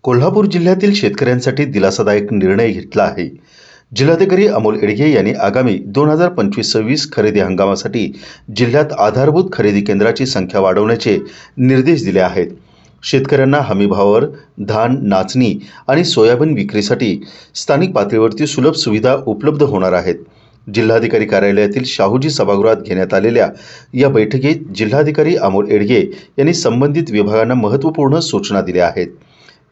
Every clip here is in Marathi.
कोल्हापूर जिल्ह्यातील शेतकऱ्यांसाठी दिलासादायक निर्णय घेतला आहे. जिल्हाधिकारी अमोल येडगे यांनी आगामी 2025-26 खरेदी हंगामासाठी जिल्ह्यात आधारभूत खरेदी केंद्राची संख्या वाढवण्याचे निर्देश दिले आहेत. शेतकऱ्यांना हमीभावावर धान, नाचणी आणि सोयाबीन विक्रीसाठी स्थानिक पातळीवरती सुलभ सुविधा उपलब्ध होणार आहेत. जिल्हाधिकारी कार्यालयातील शाहूजी सभागृहात घेण्यात आलेल्या या बैठकीत जिल्हाधिकारी अमोल येडगे यांनी संबंधित विभागांना महत्त्वपूर्ण सूचना दिल्या आहेत.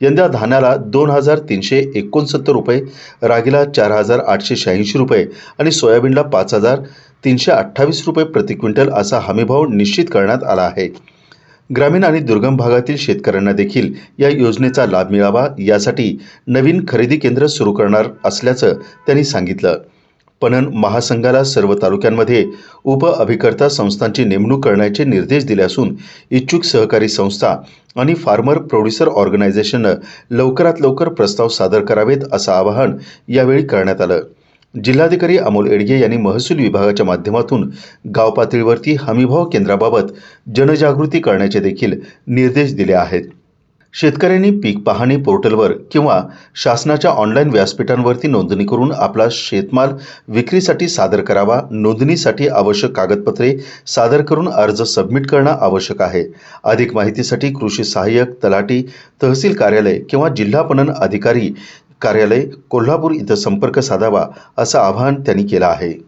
यंदा धानाला 2,369 रुपये, रागीला 4,886 रुपये आणि सोयाबीनला 5,328 रुपये प्रति क्विंटल असा हमीभाव निश्चित करण्यात आला आहे. ग्रामीण आणि दुर्गम भागातील शेतकऱ्यांना देखील या योजनेचा लाभ मिळावा यासाठी नवीन खरेदी केंद्र सुरू करणार असल्याचं त्यांनी सांगितलं. पणन महासंघाला सर्व तालुक्यांमध्ये उप अभिकर्ता संस्थांची नेमणूक करण्याचे निर्देश दिले असून इच्छुक सहकारी संस्था आणि फार्मर प्रोड्युसर ऑर्गनायझेशननं लवकरात लवकर प्रस्ताव सादर करावेत असं आवाहन यावेळी करण्यात आलं. जिल्हाधिकारी अमोल येडगे यांनी महसूल विभागाच्या माध्यमातून गाव पातळीवरती हमीभाव केंद्राबाबत जनजागृती करण्याचे देखील निर्देश दिले आहेत. शेतकऱ्यांनी पीक पाहणी पोर्टलवर किंवा शासनाच्या ऑनलाईन व्यासपीठांवरती नोंदणी करून आपला शेतमाल विक्रीसाठी सादर करावा. नोंदणीसाठी आवश्यक कागदपत्रे सादर करून अर्ज सबमिट करणं आवश्यक आहे. अधिक माहितीसाठी कृषी सहाय्यक, तलाठी, तहसील कार्यालय किंवा जिल्हा पणन अधिकारी कार्यालय कोल्हापूर इथं संपर्क साधावा असं आवाहन त्यांनी केलं आहे.